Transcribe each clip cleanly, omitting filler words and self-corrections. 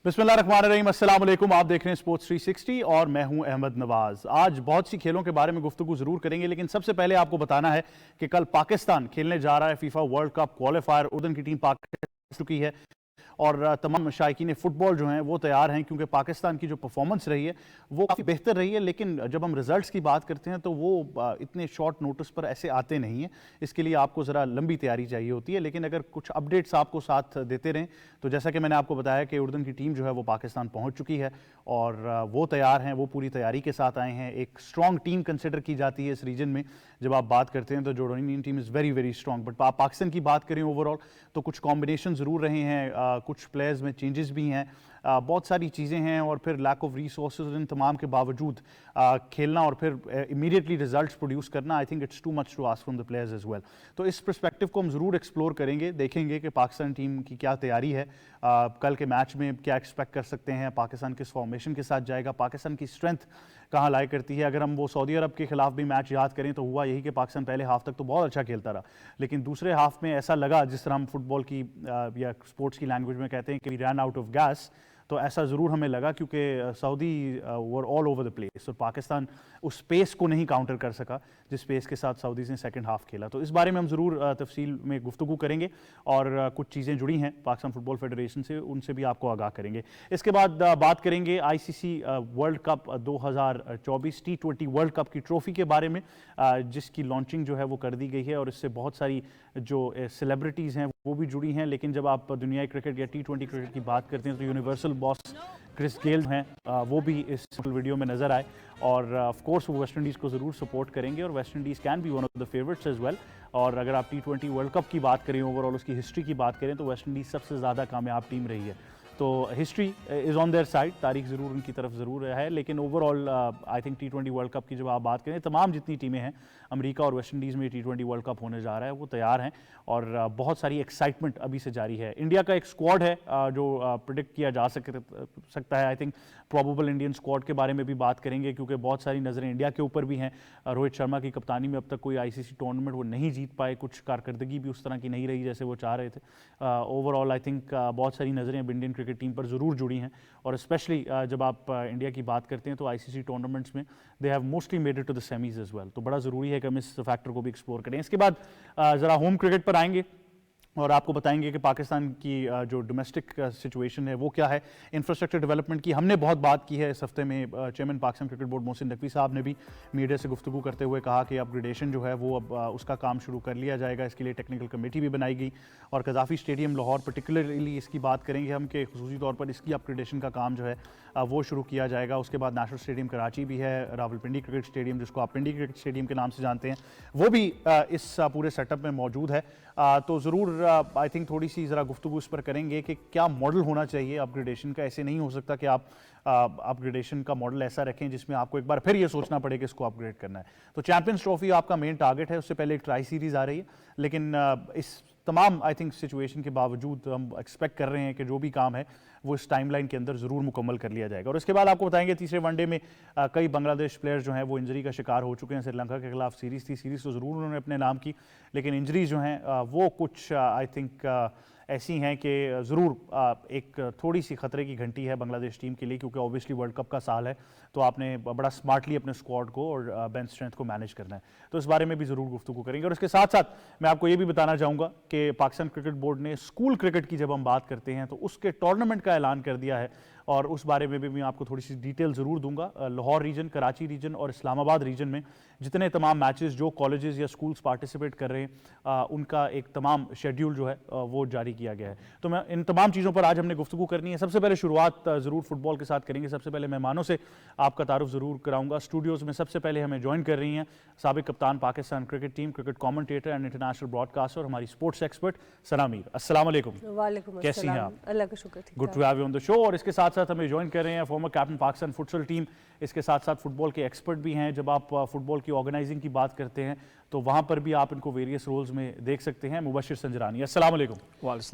बिस्मिल्लाहिर्रहमानिर्रहीम, अस्सलाम वालेकुम। आप देख रहे हैं स्पोर्ट्स 360 और मैं हूं अहमद नवाज। आज बहुत सी खेलों के बारे में गुफ्तगू जरूर करेंगे, लेकिन सबसे पहले आपको बताना है कि कल पाकिस्तान खेलने जा रहा है फीफा वर्ल्ड कप क्वालिफायर। उर्दन की टीम पाकिस्तान चुकी है और तमाम शायकीन फ़ुटबॉल जो हैं वो तैयार हैं, क्योंकि पाकिस्तान की जो परफॉर्मेंस रही है वो काफ़ी बेहतर रही है। लेकिन जब हम रिजल्ट्स की बात करते हैं तो वो इतने शॉर्ट नोटिस पर ऐसे आते नहीं हैं। इसके लिए आपको ज़रा लंबी तैयारी चाहिए होती है। लेकिन अगर कुछ अपडेट्स आपको साथ देते रहें तो जैसा कि मैंने आपको बताया कि उर्दन की टीम जो है वो पाकिस्तान पहुँच चुकी है और वो तैयार हैं, वो पूरी तैयारी के साथ आए हैं। एक स्ट्रॉन्ग टीम कंसिडर की जाती है इस रीजन में। जब आप बात करते हैं तो Jordanian team is very very strong, but Pakistan की बात करें ओवरऑल तो कुछ कॉम्बिनेशन ज़रूर रहे हैं, कुछ प्लेयर्स में चेंजेस भी हैं, बहुत सारी चीज़ें हैं और फिर लैक ऑफ रिसोर्सेज इन तमाम के बावजूद खेलना और फिर इमीडिएटली रिजल्ट्स प्रोड्यूस करना, I think it's too much to ask from the players as well. तो इस पर्सपेक्टिव को हम ज़रूर एक्सप्लोर करेंगे, देखेंगे कि पाकिस्तान टीम की क्या तैयारी है, कल के मैच में क्या एक्सपेक्ट कर सकते हैं, पाकिस्तान किस फॉर्मेशन के साथ जाएगा, पाकिस्तान की स्ट्रेंथ कहाँ लाई करती है। अगर हम वो सऊदी अरब के खिलाफ भी मैच याद करें तो हुआ यही कि पाकिस्तान पहले हाफ तक तो बहुत अच्छा खेलता रहा, लेकिन दूसरे हाफ में ऐसा लगा, जिस तरह हम फुटबॉल की या स्पोर्ट्स की लैंग्वेज में कहते हैं कि रन आउट ऑफ गैस, तो ऐसा ज़रूर हमें लगा क्योंकि Saudi were all over the place और पाकिस्तान उस पेस को नहीं काउंटर कर सका जिस पेस के साथ सऊदीज़ ने सेकंड हाफ खेला। तो इस बारे में हम ज़रूर तफसील में गुफ्तगू करेंगे और कुछ चीज़ें जुड़ी हैं पाकिस्तान फुटबॉल फेडरेशन से, उनसे भी आपको आगाह करेंगे। इसके बाद बात करेंगे ICC world cup 2024 T20 world cup की ट्रॉफ़ी के बारे में, जिसकी लॉन्चिंग जो है वो कर दी गई है और इससे बहुत सारी जो सेलिब्रिटीज़ हैं वो भी जुड़ी हैं। लेकिन जब आप दुनियाई क्रिकेट या T20 क्रिकेट की बात करते हैं तो यूनिवर्सल बॉस क्रिस गेल हैं, वो भी इस वीडियो में नज़र आए और ऑफ कोर्स वो वेस्ट इंडीज़ को ज़रूर सपोर्ट करेंगे और West Indies can be one of the favourites as well. और अगर आप T20 वर्ल्ड कप की बात करें, ओवरऑल उसकी हिस्ट्री की बात करें, तो वेस्ट इंडीज़ सबसे ज़्यादा कामयाब टीम रही है। तो history is on their side, तारीख ज़रूर उनकी तरफ ज़रूर है। लेकिन overall I think T20 world cup की जब आप बात करें, तमाम जितनी टीमें हैं, अमेरिका और वेस्ट इंडीज़ में T20 वर्ल्ड कप होने जा रहा है, वो तैयार हैं और बहुत सारी एक्साइटमेंट अभी से जारी है। इंडिया का एक स्क्वाड है जो प्रिडिक्ट किया जा सकता है। I think probable Indian squad के बारे में भी बात करेंगे क्योंकि बहुत सारी नज़रें इंडिया के ऊपर भी हैं। रोहित शर्मा की कप्तानी में अब तक कोई ICC टूर्नामेंट वो नहीं जीत पाए, कुछ कारकर्दगी भी उस तरह की नहीं रही जैसे वो चाह रहे थे। ओवरऑल आई थिंक बहुत सारी नज़रें अब इंडियन क्रिकेट टीम पर ज़रूर जुड़ी हैं और स्पेशली जब आप इंडिया की बात करते हैं तो ICC टूर्नामेंट्स में they have mostly made it to the semis as well. तो बड़ा ज़रूरी है कि हम इस फैक्टर को भी एक्सप्लोर करें। इसके बाद ज़रा होम क्रिकेट पर आएंगे और आपको बताएंगे कि पाकिस्तान की जो डोमेस्टिक सिचुएशन है वो क्या है। इंफ्रास्ट्रक्चर डेवलपमेंट की हमने बहुत बात की है इस हफ्ते में। Chairman Pakistan cricket board Mohsin Naqvi साहब ने भी मीडिया से गुफ्तगू करते हुए कहा कि अपग्रेडेशन जो है वो अब उसका काम शुरू कर लिया जाएगा। इसके लिए टेक्निकल कमेटी भी बनाई गई और कज़ाफ़ी स्टेडियम लाहौर पर्टिकुलरली इसकी बात करेंगे हम कि खुसूसी तौर पर इसकी अपग्रेडेशन का काम जो है वो शुरू किया जाएगा। उसके बाद नेशनल स्टेडियम कराची भी है, रावलपिंडी क्रिकेट स्टेडियम जिसको आप पिंडी क्रिकेट स्टेडियम के नाम से जानते हैं, वो भी इस पूरे सेटअप में मौजूद है। तो ज़रूर आई थिंक थोड़ी सी ज़रा गुफ्तगू इस पर करेंगे कि क्या मॉडल होना चाहिए अपग्रेडेशन का। ऐसे नहीं हो सकता कि आप अपग्रेडेशन का मॉडल ऐसा रखें जिसमें आपको एक बार फिर ये सोचना पड़े कि इसको अपग्रेड करना है। तो चैंपियंस ट्रॉफी आपका मेन टारगेट है, उससे पहले एक ट्राई सीरीज़ आ रही है, लेकिन इस तमाम आई थिंक सिचुएशन के बावजूद हम एक्सपेक्ट कर रहे हैं कि जो भी काम है वो इस टाइमलाइन के अंदर ज़रूर मुकम्मल कर लिया जाएगा। और इसके बाद आपको बताएंगे तीसरे वनडे में कई बांग्लादेश प्लेयर्स जो हैं वो इंजरी का शिकार हो चुके हैं। श्रीलंका के खिलाफ सीरीज़ थी, सीरीज़ तो ज़रूर उन्होंने अपने नाम की, लेकिन इंजरीज जो हैं वो कुछ आई थिंक ऐसी हैं कि ज़रूर एक थोड़ी सी ख़तरे की घंटी है बांग्लादेश टीम के लिए, क्योंकि ऑब्वियसली वर्ल्ड कप का साल है तो आपने बड़ा स्मार्टली अपने स्क्वाड को और बेंच स्ट्रेंथ को मैनेज करना है। तो इस बारे में भी ज़रूर गुफ्तगू करेंगे। और इसके साथ साथ मैं आपको ये भी बताना चाहूँगा कि पाकिस्तान क्रिकेट बोर्ड ने स्कूल क्रिकेट की जब हम बात करते हैं तो उसके टूर्नामेंट का ऐलान कर दिया है और उस बारे में भी मैं आपको थोड़ी सी डिटेल ज़रूर दूंगा। लाहौर रीजन, कराची रीजन और इस्लामाबाद रीजन में जितने तमाम मैचेस जो कॉलेजेस या स्कूल्स पार्टिसिपेट कर रहे हैं उनका एक तमाम शेड्यूल जो है वो जारी किया गया है। तो मैं इन तमाम चीज़ों पर आज हमने गुफ्तगू करनी है। सबसे पहले शुरुआत ज़रूर फुटबॉल के साथ करेंगे। सबसे पहले मेहमानों से आपका तारुफ ज़रूर कराऊंगा। स्टूडियोज़ में सबसे पहले हमें ज्वाइन कर रही हैं साबिक कप्तान Pakistan cricket team, cricket commentator and international broadcaster, हमारी स्पोर्ट्स एक्सपर्ट सना मीर। अस्सलाम वालेकुम, कैसी हैं आप? अल्लाह का शुक्र, good to have you on the show. और इसके साथ साथ हमें ज्वाइन कर रहे हैं former captain Pakistan futsal team, इसके साथ साथ फुटबॉल के एक्सपर्ट भी हैं। जब आप फुटबॉल की ऑर्गेनाइजिंग की बात करते हैं तो वहाँ पर भी आप इनको वेरियस रोल्स में देख सकते हैं। मुबशिर संजरानी, अस्सलाम वालेकुम।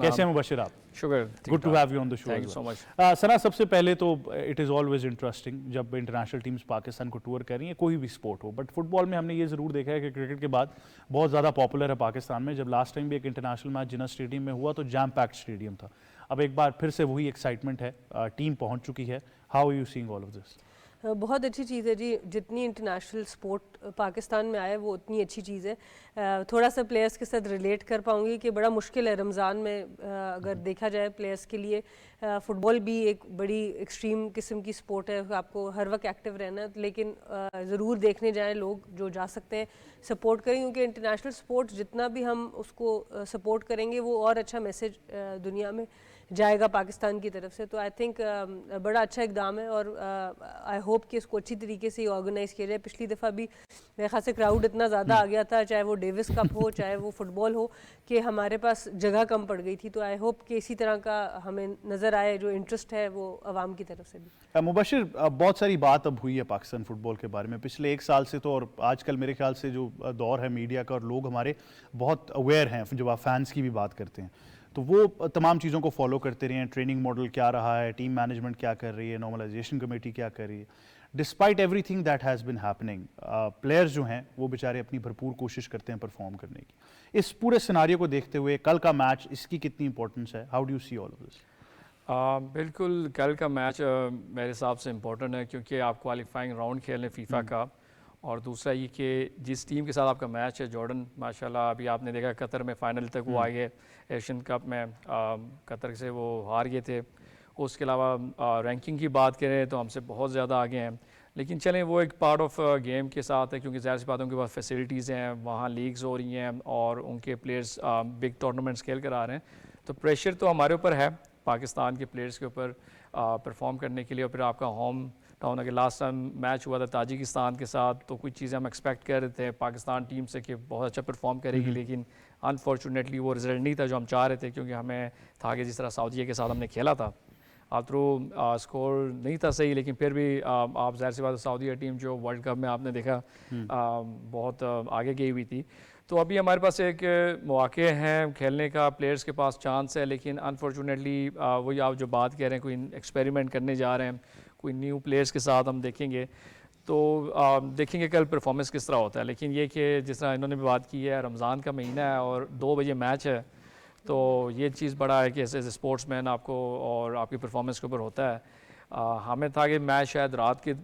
कैसे हैं मुबशिर आप? शुक्र, good to have you on the show. Thank you so much. Sana, सबसे पहले तो इट इज़ ऑलवेज इंटरेस्टिंग जब इंटरनेशनल टीम्स पाकिस्तान को टूर कर रही हैं, कोई भी स्पोर्ट हो, बट फुटबॉल में हमने ये ज़रूर देखा है कि क्रिकेट के बाद बहुत ज़्यादा पॉपुलर है पाकिस्तान में। जब लास्ट टाइम भी एक इंटरनेशनल मैच जिन्ना स्टेडियम में हुआ तो जैम पैक्ड स्टेडियम था। अब एक बार फिर से वही एक्साइटमेंट है, टीम पहुंच चुकी है। How are you seeing all of this? बहुत अच्छी चीज़ है जी, जितनी इंटरनेशनल स्पोर्ट पाकिस्तान में आए वो उतनी अच्छी चीज़ है। थोड़ा सा प्लेयर्स के साथ रिलेट कर पाऊँगी कि बड़ा मुश्किल है रमज़ान में, अगर देखा जाए प्लेयर्स के लिए फ़ुटबॉल भी एक बड़ी एक्सट्रीम किस्म की स्पोर्ट है, आपको हर वक्त एक्टिव रहना है, लेकिन ज़रूर देखने जाएँ लोग जो जा सकते हैं सपोर्ट करें, क्योंकि इंटरनेशनल स्पोर्ट जितना भी हम उसको सपोर्ट करेंगे वो और अच्छा मैसेज दुनिया में जाएगा पाकिस्तान की तरफ से। तो आई थिंक बड़ा अच्छा इकदाम है और आई होप कि इसको अच्छी तरीके से ऑर्गेनाइज़ किया जाए। पिछली दफ़ा भी मेरे ख्याल से क्राउड इतना ज़्यादा आ गया था, चाहे वो डेविस कप हो चाहे वो फुटबॉल हो, कि हमारे पास जगह कम पड़ गई थी। तो आई होप कि इसी तरह का हमें नज़र आए, जो इंटरेस्ट है वो अवाम की तरफ से भी। मुबशिर, बहुत सारी बात अब हुई है पाकिस्तान फुटबॉल के बारे में पिछले एक साल से, तो और आजकल मेरे ख्याल से जो दौर है मीडिया का और लोग हमारे बहुत अवेयर हैं, जब आप फैंस की भी बात करते हैं तो वो तमाम चीज़ों को फॉलो करते रहे हैं। ट्रेनिंग मॉडल क्या रहा है, टीम मैनेजमेंट क्या कर रही है, नॉर्मलाइजेशन कमेटी क्या कर रही है। Despite everything that has been happening, players जो हैं वो बेचारे अपनी भरपूर कोशिश करते हैं परफॉर्म करने की। इस पूरे सिनारियो को देखते हुए कल का मैच, इसकी कितनी इंपॉर्टेंस है? How do you see all of this? बिल्कुल, कल का मैच मेरे हिसाब से इम्पोर्टेंट है, क्योंकि आप क्वालिफाइंग राउंड खेल रहे फीफा का, और दूसरा ये कि जिस टीम के साथ आपका मैच है, जॉर्डन माशाल्लाह अभी आपने देखा कतर में फ़ाइनल तक वो आए गए, एशियन कप में कतर से वो हार गए थे। उसके अलावा रैंकिंग की बात करें तो हमसे बहुत ज़्यादा आगे हैं, लेकिन चलें वो एक पार्ट ऑफ गेम के साथ है, क्योंकि ज़ाहिर सी बात है उनके पास फैसिलिटीज़ हैं, वहाँ लीग्स हो रही हैं और उनके प्लेयर्स बिग टूर्नामेंट्स खेल कर आ रहे हैं। तो प्रेशर तो हमारे ऊपर है पाकिस्तान के प्लेयर्स के ऊपर परफॉर्म करने के लिए। और फिर आपका होम टाउन, अगर लास्ट टाइम मैच हुआ था ताजिकिस्तान के साथ, तो कुछ चीज़ें हम एक्सपेक्ट कर रहे थे पाकिस्तान टीम से कि बहुत अच्छा परफॉर्म करेगी, लेकिन अनफॉर्चुनेटली वो रिजल्ट नहीं था जो हम चाह रहे थे, क्योंकि हमें था कि जिस तरह सऊदीया के साथ हमने खेला था, थ्रू स्कोर नहीं था सही, लेकिन फिर भी आप ज़ाहिर सी बात है सऊदीया टीम जो वर्ल्ड कप में आपने देखा बहुत आगे गई हुई थी। तो अभी हमारे पास एक मौके हैं खेलने का, प्लेयर्स के पास चांस है, लेकिन अनफॉर्चुनेटली वही आप जो बात कह रहे हैं, कोई एक्सपेरिमेंट करने जा रहे हैं, कोई न्यू प्लेयर्स के साथ हम देखेंगे, तो देखेंगे कल परफॉर्मेंस किस तरह होता है। लेकिन ये कि जिस तरह इन्होंने भी बात की है, रमज़ान का महीना है और 2 बजे मैच है, तो ये चीज़ बड़ा है कि एज ए स्पोर्ट्समैन आपको और आपकी परफॉर्मेंस के ऊपर होता है। हमें था कि मैच शायद रात के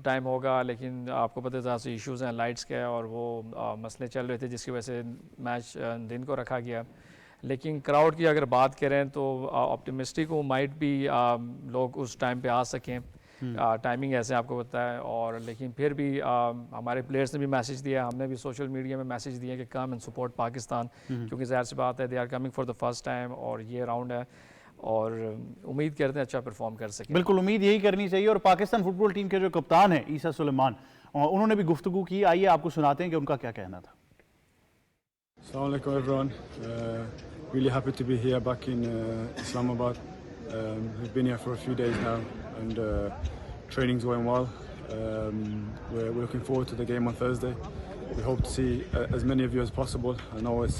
टाइम होगा, लेकिन आपको पता था से इश्यूज़ हैं लाइट्स के, और वो मसले चल रहे थे जिसकी वजह से मैच दिन को रखा गया। लेकिन क्राउड की अगर बात करें तो ऑप्टिमिस्टिक हूँ, माइट भी लोग उस टाइम पे आ सकें, टाइमिंग ऐसे आपको पता है। और लेकिन फिर भी हमारे प्लेयर्स ने भी मैसेज दिया, हमने भी सोशल मीडिया में मैसेज दिया कि कम एंड सपोर्ट पाकिस्तान, क्योंकि ज़ाहिर सी बात है they are coming for the first time और ये राउंड है, और उम्मीद करते हैं अच्छा परफॉर्म कर सकें। बिल्कुल उम्मीद यही करनी चाहिए। और पाकिस्तान फुटबॉल टीम के जो कप्तान है ईसा सुलेमान, उन्होंने भी गुफ्तगू की, आइए आपको सुनाते हैं कि उनका क्या कहना था। Assalamu alaikum everyone. Really happy to be here back in Islamabad. We've been here for a few days now and training's going well. We're looking forward to the game on Thursday. We hope to see as many of you as possible. I know it's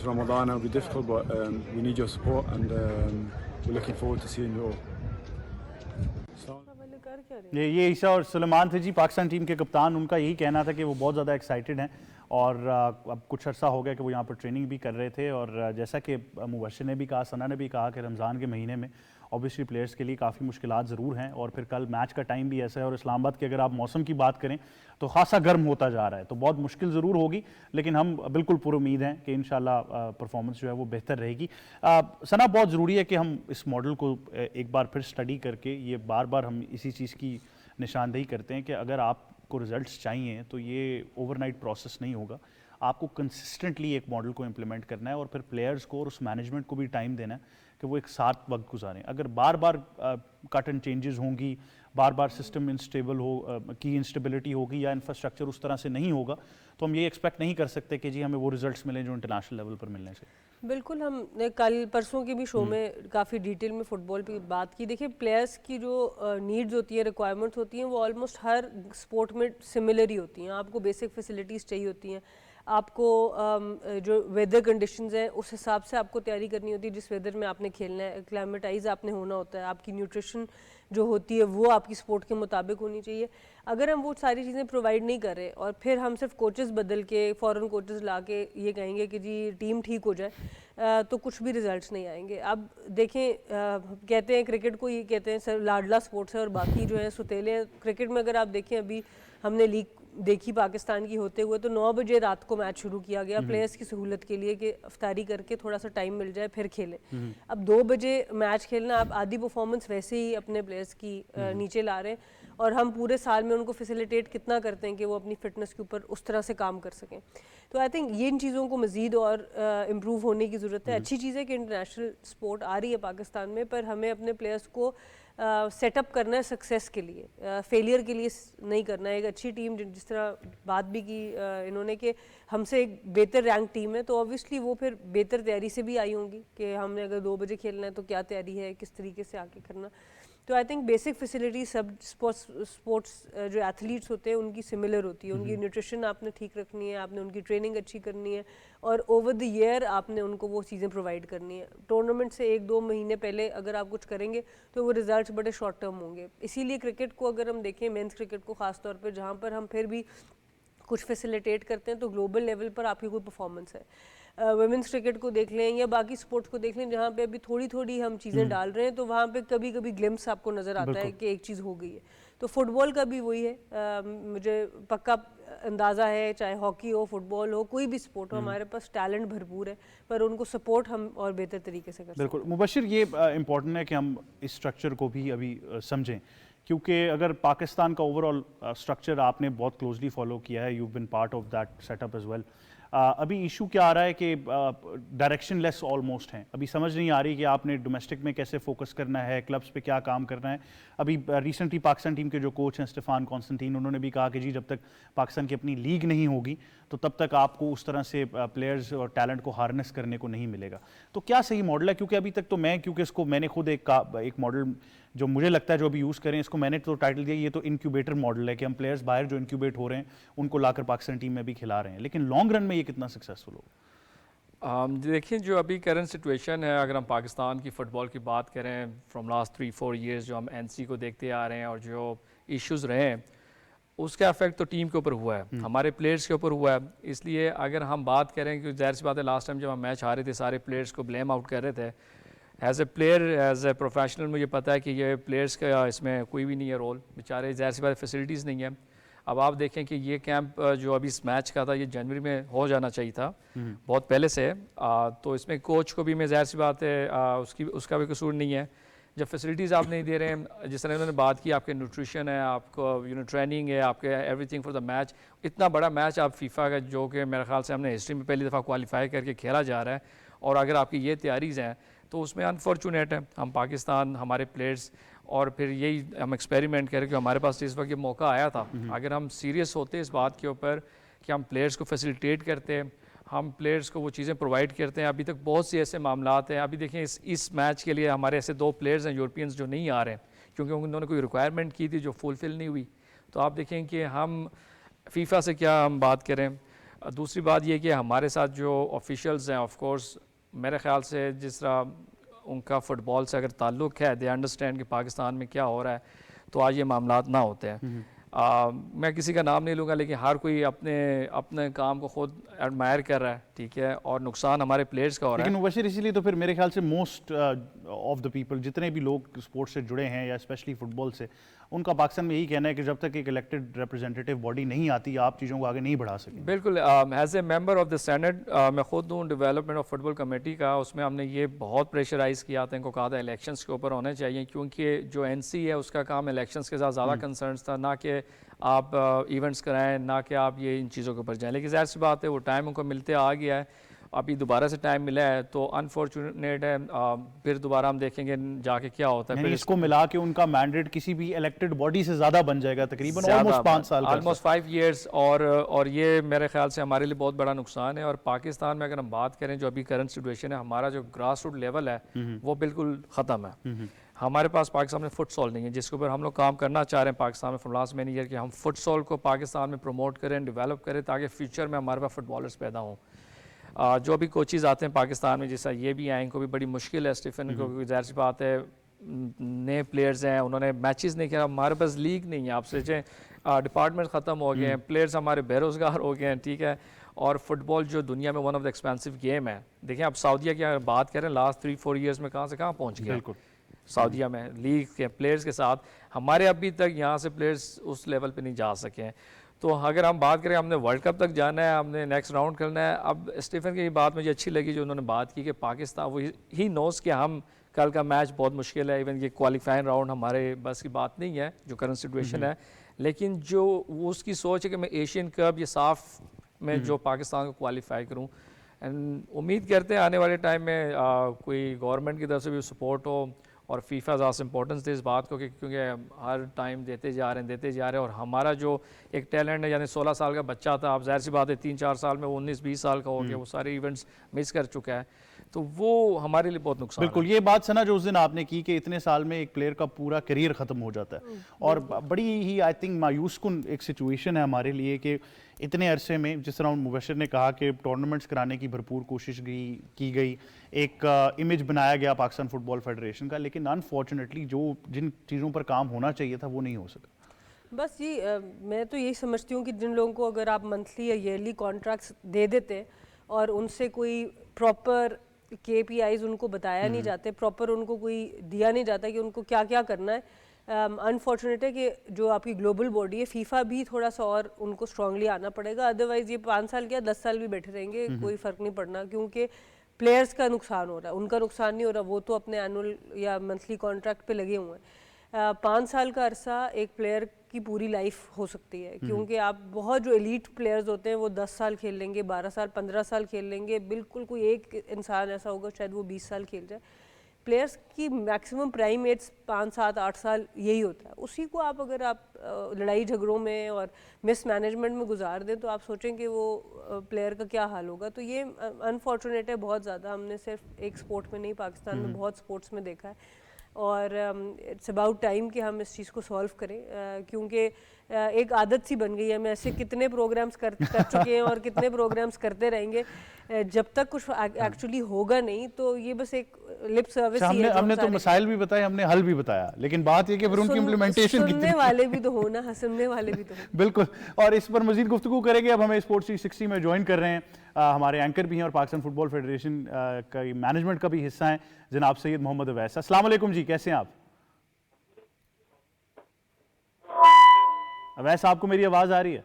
Ramadan, it'll be difficult, but we need your support and we're looking forward to seeing you all. ये ईसा और सुलेमान थे जी, Pakistan team के कप्तान। उनका यही कहना था कि वो बहुत ज़्यादा एक्साइटेड हैं और अब कुछ अर्सा हो गया कि वो यहाँ पर ट्रेनिंग भी कर रहे थे। और जैसा कि मुबशिर ने भी कहा, सना ने भी कहा कि रमज़ान के महीने में ऑब्वियसली प्लेयर्स के लिए काफ़ी मुश्किलात ज़रूर हैं, और फिर कल मैच का टाइम भी ऐसा है, और इस्लामाबाद की अगर आप मौसम की बात करें तो खासा गर्म होता जा रहा है, तो बहुत मुश्किल ज़रूर होगी, लेकिन हम बिल्कुल पूरी उम्मीद हैं कि इंशाल्लाह परफॉर्मेंस जो है वो बेहतर रहेगी। सना, बहुत ज़रूरी है कि हम इस मॉडल को एक बार फिर स्टडी करके, ये बार बार हम इसी चीज़ की निशानदेही करते हैं कि अगर आपको रिजल्ट्स चाहिए तो ये ओवरनाइट प्रोसेस नहीं होगा, आपको कंसिस्टेंटली एक मॉडल को इम्प्लीमेंट करना है और फिर प्लेयर्स को और उस मैनेजमेंट को भी टाइम देना है कि वो एक साथ वक्त गुजारें। अगर बार बार कट एंड चेंजेस होंगी, बार बार सिस्टम इंस्टेबल हो की इंस्टेबिलिटी होगी या इंफ्रास्ट्रक्चर उस तरह से नहीं होगा, तो हम ये एक्सपेक्ट नहीं कर सकते कि जी हमें वो रिजल्ट्स मिलें जो इंटरनेशनल लेवल पर मिलने से। बिल्कुल, हमने कल परसों के भी शो में काफ़ी डिटेल में फ़ुटबॉल पे बात की। देखिए, प्लेयर्स की जो नीड्स होती है, रिक्वायरमेंट्स होती हैं, वो ऑलमोस्ट हर स्पोर्ट में सिमिलर ही होती हैं। आपको बेसिक फैसिलिटीज़ चाहिए होती हैं, आपको जो वेदर कंडीशंस हैं उस हिसाब से आपको तैयारी करनी होती है जिस वेदर में आपने खेलना है, क्लाइमेटाइज आपने होना होता है, आपकी न्यूट्रिशन जो होती है वो आपकी स्पोर्ट के मुताबिक होनी चाहिए। अगर हम वो सारी चीज़ें प्रोवाइड नहीं कर रहे और फिर हम सिर्फ कोचेस बदल के फॉरेन कोचेस ला के ये कहेंगे कि जी टीम ठीक हो जाए तो कुछ भी रिजल्ट्स नहीं आएंगे। अब देखें कहते हैं क्रिकेट को, ये कहते हैं सर लाडला स्पोर्ट्स है और बाकी जो है सुतेले हैं। क्रिकेट में अगर आप देखें अभी हमने लीग देखी पाकिस्तान की होते हुए तो 9 बजे रात को मैच शुरू किया गया प्लेयर्स की सहूलत के लिए कि अफ्तारी करके थोड़ा सा टाइम मिल जाए फिर खेलें। अब 2 बजे मैच खेलना, आप आधी परफॉर्मेंस वैसे ही अपने प्लेयर्स की नीचे ला रहे हैं और हम पूरे साल में उनको फैसिलिटेट कितना करते हैं कि वो अपनी फिटनेस के ऊपर उस तरह से काम कर सकें। तो आई थिंक ये इन चीज़ों को मज़ीद और इम्प्रूव होने की ज़रूरत है। अच्छी चीज़ है कि इंटरनेशनल स्पोर्ट आ रही है पाकिस्तान में, पर हमें अपने प्लेयर्स को सेटअप करना है सक्सेस के लिए, फेलियर के लिए नहीं करना है। एक अच्छी टीम जिस तरह बात भी की इन्होंने कि हमसे एक बेहतर रैंक टीम है तो ऑब्वियसली वो फिर बेहतर तैयारी से भी आई होंगी कि हमने अगर 2 बजे खेलना है तो क्या तैयारी है, किस तरीके से आके करना। तो आई थिंक बेसिक फैसिलिटी सब स्पोर्ट्स जो एथलीट्स होते हैं उनकी सिमिलर होती है। उनकी न्यूट्रिशन आपने ठीक रखनी है, आपने उनकी ट्रेनिंग अच्छी करनी है और ओवर द ईयर आपने उनको वो चीज़ें प्रोवाइड करनी है। टूर्नामेंट से 1-2 महीने पहले अगर आप कुछ करेंगे तो वो रिजल्ट्स बड़े शॉर्ट टर्म होंगे। इसीलिए क्रिकेट को अगर हम देखें, मेंस क्रिकेट को ख़ास तौर पर, जहाँ पर हम फिर भी कुछ फैसिलिटेट करते हैं तो ग्लोबल लेवल पर आपकी कोई परफॉर्मेंस है। वुमेंस क्रिकेट को देख लें या बाकी स्पोर्ट्स को देख लें जहाँ पे अभी थोड़ी थोड़ी हम चीज़ें डाल रहे हैं तो वहाँ पे कभी कभी ग्लिम्स आपको नज़र आता है कि एक चीज़ हो गई है। तो फुटबॉल का भी वही है, मुझे पक्का अंदाज़ा है, चाहे हॉकी हो, फुटबॉल हो, कोई भी स्पोर्ट हो, हमारे पास टैलेंट भरपूर है पर उनको सपोर्ट हम और बेहतर तरीके से कर सकते हैं। बिल्कुल मुबशिर, ये इम्पोर्टेंट है कि हम इस स्ट्रक्चर को भी अभी समझें, क्योंकि अगर पाकिस्तान का ओवरऑल स्ट्रक्चर आपने बहुत क्लोजली फॉलो किया है, you been part of that setup as well, अभी इशू क्या आ रहा है कि डायरेक्शनलेस ऑलमोस्ट हैं। अभी समझ नहीं आ रही कि आपने डोमेस्टिक में कैसे फोकस करना है, क्लब्स पे क्या काम करना है। अभी रिसेंटली पाकिस्तान टीम के जो कोच हैं स्टेफान कॉन्स्टेंटीन, उन्होंने भी कहा कि जी जब तक पाकिस्तान की अपनी लीग नहीं होगी तो तब तक आपको उस तरह से प्लेयर्स और टैलेंट को हार्नेस करने को नहीं मिलेगा। तो क्या सही मॉडल है? क्योंकि अभी तक तो मैंने खुद एक मॉडल जो मुझे लगता है जो अभी यूज़ करें, इसको मैंने तो टाइटल दिया ये तो इंक्यूबेटर मॉडल है कि हम प्लेयर्स बाहर जो इंक्यूबेट हो रहे हैं उनको लाकर पाकिस्तान टीम में भी खिला रहे हैं, लेकिन लॉन्ग रन में ये कितना सक्सेसफुल होगा? देखिए जो अभी करंट सिचुएशन है, अगर हम पाकिस्तान की फ़ुटबॉल की बात करें फ्रॉम लास्ट 3-4 ईयर्स जो हम एनसी को देखते आ रहे हैं और जो इश्यूज़ रहे हैं उसका इफेक्ट तो टीम के ऊपर हुआ है, हमारे प्लेयर्स के ऊपर हुआ है। इसलिए अगर हम बात करें कि जाहिर सी बात है लास्ट टाइम जब हम मैच हारे थे सारे प्लेयर्स को ब्लेम आउट कर रहे थे। As a player, as a professional मुझे पता है कि ये प्लेयर्स का इसमें कोई भी नहीं है रोल, बेचारे जाहिर सी बात फैसिलिटीज़ नहीं है। अब आप देखें कि ये कैंप जो अभी इस मैच का था ये जनवरी में हो जाना चाहिए था, बहुत पहले से तो इसमें कोच को भी मैं जाहिर सी बात है उसका भी कसूर नहीं है। जब फैसिलिटीज़ आप नहीं दे रहे हैं, जिस तरह उन्होंने बात की, आपके न्यूट्रिशन है, आपको ट्रेनिंग है, आपके एवरीथिंग फॉर द मैच, इतना बड़ा मैच आप फीफा का जो कि मेरे ख्याल से हमने हिस्ट्री में पहली दफ़ा क्वालिफाई करके खेला जा रहा है और अगर आपकी ये तैयारीज़ हैं तो उसमें अनफॉर्चुनेट है हम पाकिस्तान, हमारे प्लेयर्स, और फिर यही हम एक्सपेरिमेंट करें कि हमारे पास इस वक्त ये मौका आया था। अगर हम सीरियस होते इस बात के ऊपर कि हम प्लेयर्स को फैसिलिटेट करते हैं, हम प्लेयर्स को वो चीज़ें प्रोवाइड करते हैं। अभी तक बहुत से ऐसे मामलात हैं, अभी देखें इस मैच के लिए हमारे ऐसे 2 प्लेयर्स हैं यूरोपियंस जो नहीं आ रहे हैं क्योंकि उन्होंने कोई रिक्वायरमेंट की थी जो फुलफ़िल नहीं हुई। तो आप देखें कि हम फीफा से क्या हम बात करें। दूसरी बात ये कि हमारे साथ जो ऑफिशियल्स हैं, ऑफ कोर्स मेरे ख्याल से जिस तरह उनका फ़ुटबॉल से अगर ताल्लुक़ है, दे अंडरस्टैंड कि पाकिस्तान में क्या हो रहा है, तो आज ये मामलात ना होते हैं। मैं किसी का नाम नहीं लूँगा लेकिन हर कोई अपने काम को खुद एडमायर कर रहा है, ठीक है, और नुकसान हमारे प्लेयर्स का हो रहा है। लेकिन मुबशिर, इसीलिए तो फिर मेरे ख्याल से मोस्ट ऑफ द पीपल, जितने भी लोग स्पोर्ट्स से जुड़े हैं या स्पेशली फुटबॉल से, उनका पाकिस्तान में यही कहना है कि जब तक एक इलेक्टेड रिप्रेजेंटेटिव बॉडी नहीं आती आप चीज़ों को आगे नहीं बढ़ा सकें। बिल्कुल, as a member of the senate मैं खुद हूँ डेवलपमेंट ऑफ फुटबॉल कमेटी का, उसमें हमने ये बहुत प्रेशराइज़ किया था, इनको कहा था इलेक्शंस के ऊपर होने चाहिए क्योंकि जो एनसी है उसका काम इलेक्शंस के साथ ज़्यादा कंसर्न्स था, ना कि आप इवेंट्स कराएं, ना कि आप ये इन चीज़ों के ऊपर जाएं। लेकिन ज़ाहिर सी बात है वो टाइम उनको मिलते आ गया है, अभी दोबारा से टाइम मिला है तो अनफॉर्चुनेट है। फिर दोबारा हम देखेंगे जाके क्या होता है। फिर इसको मिला के उनका मैंडेट किसी भी इलेक्टेड बॉडी से ज़्यादा बन जाएगा, तकरीबन ऑलमोस्ट 5 साल, ऑलमोस्ट 5 years, और ये मेरे ख्याल से हमारे लिए बहुत बड़ा नुकसान है। और पाकिस्तान में अगर हम बात करें जो अभी करंट सिचुएशन है, हमारा जो ग्रास रूट लेवल है वो बिल्कुल ख़त्म है। हमारे पास पाकिस्तान में फुटसॉल नहीं है जिसके ऊपर हम लोग काम करना चाह रहे हैं पाकिस्तान में फ्रॉम लास्ट मैनी ईयर कि हम फुटसॉल को पाकिस्तान में प्रमोट करें, डेवलप करें ताकि फ्यूचर में हमारे पास फुटबॉलर्स पैदा हों। जो भी कोचेज़ आते हैं पाकिस्तान में, जैसा ये भी आए, इनको भी बड़ी मुश्किल है स्टीफन को, जाहिर सी बात है नए प्लेयर्स हैं, उन्होंने मैचेस नहीं किया, हमारे पास लीग नहीं है। आप सोचें डिपार्टमेंट ख़त्म हो गए हैं, प्लेयर्स हमारे बेरोज़गार हो गए हैं, ठीक है। और फुटबॉल जो दुनिया में one of the expensive game है, देखें आप सऊदीया की अगर बात करें लास्ट 3-4 ईयर्स में कहाँ से कहाँ पहुँच गए। बिल्कुल सऊदीया में लीग के प्लेयर्स के साथ हमारे अभी तक यहाँ से प्लेयर्स उस लेवल पे नहीं जा सके हैं। तो अगर हम बात करें हमने वर्ल्ड कप तक जाना है, हमने नेक्स्ट राउंड खेलना है। अब स्टीफन की बात मुझे अच्छी लगी जो उन्होंने बात की कि पाकिस्तान वो ही नोज़ कि हम कल का मैच बहुत मुश्किल है, इवन ये क्वालिफाइंग राउंड हमारे बस की बात नहीं है जो करंट सिचुएशन है। लेकिन जो वो उसकी सोच है कि मैं एशियन कप या साफ में जो पाकिस्तान को क्वालिफाई करूँ, एंड उम्मीद करते हैं आने वाले टाइम में कोई गवर्नमेंट की तरफ से भी सपोर्ट हो और फीफा ज़्यादा इंपॉर्टेंस दे इस बात को, क्योंकि हर टाइम देते जा रहे हैं और हमारा जो एक टैलेंट है, यानी 16 साल का बच्चा था, अब जाहिर सी बात है 3-4 साल में वो 19-20 साल का हो गया, वो सारे इवेंट्स मिस कर चुका है, तो वो हमारे लिए बहुत नुकसान बिल्कुल। ये बात सना जो उस दिन आपने की कि इतने साल में एक प्लेयर का पूरा करियर खत्म हो जाता है और बड़ी ही आई थिंक मायूस कुन एक सिचुएशन है हमारे लिए कि इतने अरसे में, जिस तरह मुबशिर ने कहा कि टूर्नामेंट्स कराने की भरपूर कोशिश की गई, एक इमेज बनाया गया पाकिस्तान फुटबॉल फेडरेशन का, लेकिन अनफॉर्चुनेटली जो जिन चीज़ों पर काम होना चाहिए था वो नहीं हो सका। बस जी मैं तो यही समझती हूँ कि जिन लोगों को अगर आप मंथली या ईयरली कॉन्ट्रैक्ट्स दे देते और उनसे कोई प्रॉपर KPIs उनको बताया नहीं जाते, प्रॉपर उनको कोई दिया नहीं जाता कि उनको क्या क्या करना है। अनफॉर्चुनेट है कि जो आपकी ग्लोबल बॉडी है फीफा भी थोड़ा सा और उनको स्ट्रांगली आना पड़ेगा, अदरवाइज ये 5 साल क्या 10 साल भी बैठे रहेंगे, कोई फ़र्क नहीं पड़ना, क्योंकि प्लेयर्स का नुकसान हो रहा है, उनका नुकसान नहीं हो रहा, वो तो अपने एनुअल या मंथली कॉन्ट्रैक्ट पे लगे हुए हैं। 5 साल का अरसा एक प्लेयर की पूरी लाइफ हो सकती है, क्योंकि आप बहुत जो एलीट प्लेयर्स होते हैं वो 10 साल खेल लेंगे, 12 साल 15 साल खेल लेंगे, बिल्कुल कोई एक इंसान ऐसा होगा शायद वो 20 साल खेल जाए। प्लेयर्स की मैक्सिमम प्राइम एज 5, 7, 8 साल यही होता है। उसी को आप अगर आप लड़ाई झगड़ों में और मिसमैनेजमेंट में गुजार दें तो आप सोचें कि वो प्लेयर का क्या हाल होगा। तो ये अनफॉर्चुनेट है बहुत ज़्यादा, हमने सिर्फ एक स्पोर्ट में नहीं पाकिस्तान में बहुत स्पोर्ट्स में देखा है और इट्स अबाउट टाइम कि हम इस चीज़ को सॉल्व करें, क्योंकि एक आदत सी बन गई है। हम ऐसे कितने प्रोग्राम्स कर चुके हैं और कितने प्रोग्राम्स करते रहेंगे, जब तक कुछ एक्चुअली होगा नहीं तो ये बस एक लिप सर्विस ही है। हमने तो मसाइल भी बताए, हमने हल भी बताया, लेकिन बात ये कि फिर उनकी इम्प्लीमेंटेशन सुनने वाले भी तो हो ना, सुनने वाले भी तो हो। बिल्कुल, और इस पर मजीद गुफ्तगू करेंगे। अब हमें स्पोर्ट्स 360 में ज्वाइन कर रहे हैं हमारे एंकर भी हैं और पाकिस्तान फुटबॉल फेडरेशन का मैनेजमेंट का भी हिस्सा हैं जनाब सैयद मोहम्मद अवैस। अस्सलाम वालेकुम जी, कैसे हैं आप? अवैस, आपको मेरी आवाज़ आ रही है?